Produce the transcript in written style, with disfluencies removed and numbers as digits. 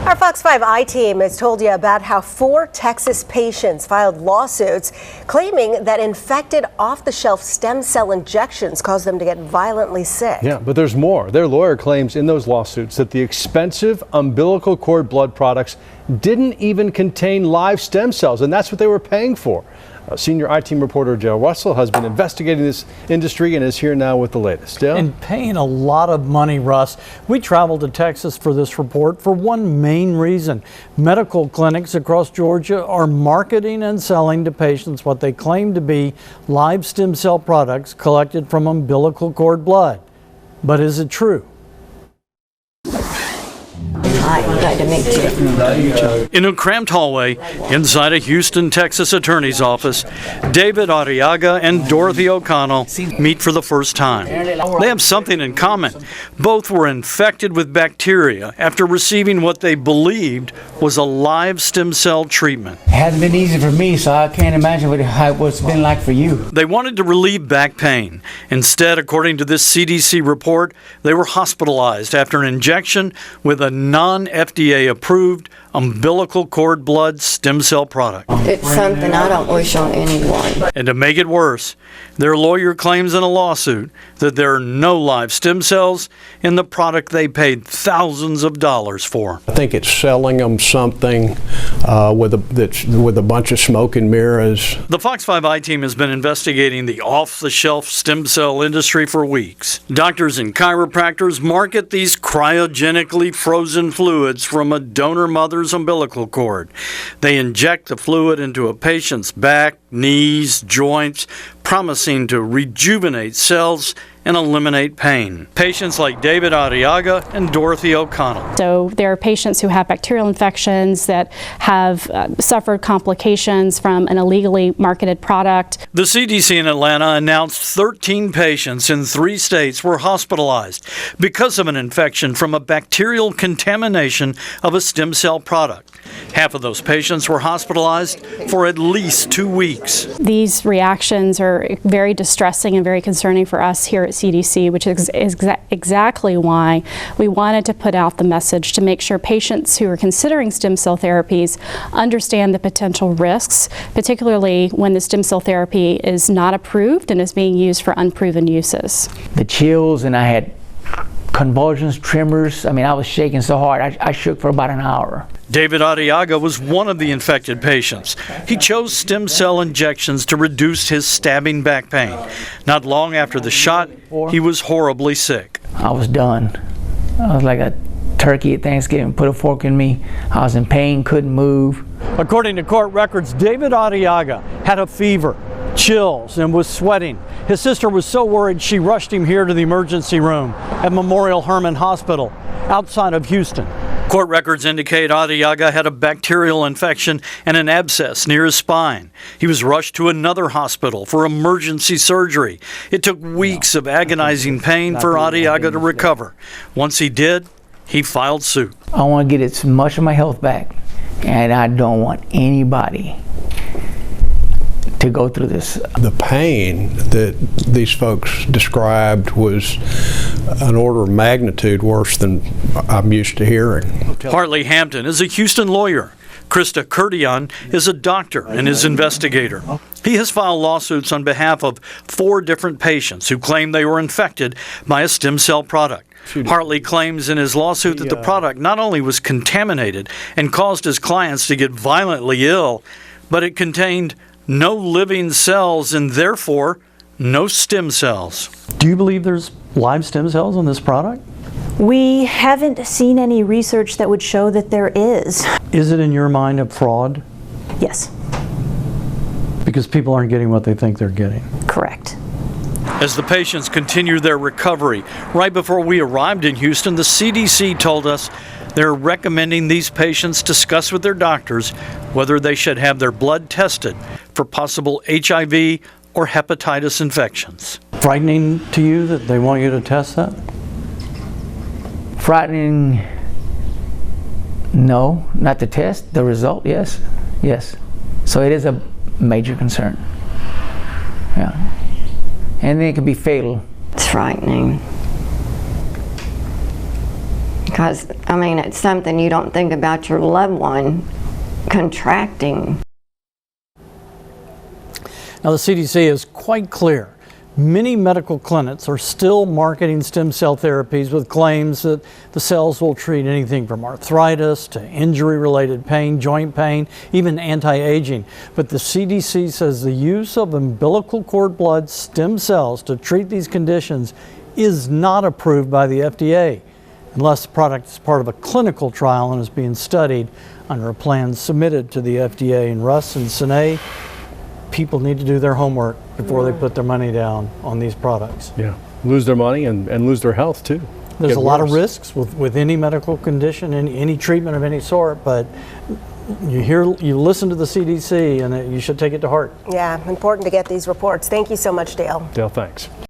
Our Fox 5 I-Team has told you about how 4 Texas patients filed lawsuits claiming that infected off-the-shelf stem cell injections caused them to get violently sick. Yeah, but there's more. Their lawyer claims in those lawsuits that the expensive umbilical cord blood products didn't even contain live stem cells, and that's what they were paying for. Senior I-Team reporter Joe Russell has been investigating this industry and is here now with the latest. Joe? And paying a lot of money, Russ. We traveled to Texas for this report for one main reason. Medical clinics across Georgia are marketing and selling to patients what they claim to be live stem cell products collected from umbilical cord blood. But is it true? In a cramped hallway inside a Houston, Texas attorney's office, David Arriaga and Dorothy O'Connell meet for the first time. They have something in common. Both were infected with bacteria after receiving what they believed was a live stem cell treatment. It hasn't been easy for me, so I can't imagine what it's been like for you. They wanted to relieve back pain. Instead, according to this CDC report, they were hospitalized after an injection with a non-FDA approved umbilical cord blood stem cell product. It's something I don't wish on anyone. And to make it worse, their lawyer claims in a lawsuit that there are no live stem cells in the product they paid thousands of dollars for. I think it's selling them something with a bunch of smoke and mirrors. The Fox 5 I-Team has been investigating the off-the-shelf stem cell industry for weeks. Doctors and chiropractors market these cryogenically frozen fluids from a donor mother's umbilical cord. They inject the fluid into a patient's back, knees, joints, promising to rejuvenate cells and eliminate pain. Patients like David Arriaga and Dorothy O'Connell. So there are patients who have bacterial infections that have suffered complications from an illegally marketed product. The CDC in Atlanta announced 13 patients in 3 states were hospitalized because of an infection from a bacterial contamination of a stem cell product. Half of those patients were hospitalized for at least 2 weeks. These reactions are very distressing and very concerning for us here at CDC, which is exactly why we wanted to put out the message to make sure patients who are considering stem cell therapies understand the potential risks, particularly when the stem cell therapy is not approved and is being used for unproven uses. The chills, and I had convulsions, tremors. I mean, I was shaking so hard, I shook for about an hour. David Arriaga was one of the infected patients. He chose stem cell injections to reduce his stabbing back pain. Not long after the shot, he was horribly sick. I was done. I was like a turkey at Thanksgiving. Put a fork in me. I was in pain, couldn't move. According to court records, David Arriaga had a fever, chills, and was sweating. His sister was so worried she rushed him here to the emergency room at Memorial Hermann Hospital outside of Houston. Court records indicate Arriaga had a bacterial infection and an abscess near his spine. He was rushed to another hospital for emergency surgery. It took weeks of agonizing pain for Arriaga to recover. Once he did, he filed suit. I want to get as much of my health back, and I don't want anybody to go through this. The pain that these folks described was an order of magnitude worse than I'm used to hearing. Hartley Hampton is a Houston lawyer. Krista Kurdian is a doctor and is investigator. He has filed lawsuits on behalf of 4 different patients who claim they were infected by a stem cell product. Hartley claims in his lawsuit that the product not only was contaminated and caused his clients to get violently ill, but it contained no living cells and therefore no stem cells. Do you believe there's live stem cells in this product? We haven't seen any research that would show that there is. Is it in your mind a fraud? Yes. Because people aren't getting what they think they're getting. Correct. As the patients continue their recovery, right before we arrived in Houston, the CDC told us they're recommending these patients discuss with their doctors whether they should have their blood tested for possible HIV or hepatitis infections. Frightening to you that they want you to test that? Frightening, no, not the test. The result, yes, yes. So it is a major concern. Yeah, and then it can be fatal. It's frightening. Because, I mean, it's something you don't think about your loved one contracting. Now, the CDC is quite clear. Many medical clinics are still marketing stem cell therapies with claims that the cells will treat anything from arthritis to injury-related pain, joint pain, even anti-aging. But the CDC says the use of umbilical cord blood stem cells to treat these conditions is not approved by the FDA unless the product is part of a clinical trial and is being studied under a plan submitted to the FDA. And Russ and Sine, people need to do their homework before they put their money down on these products. Yeah, lose their money and lose their health too. There's a lot of risks with any medical condition, any treatment of any sort, but you listen to the CDC and you should take it to heart. Yeah, important to get these reports. Thank you so much, Dale. Dale, thanks.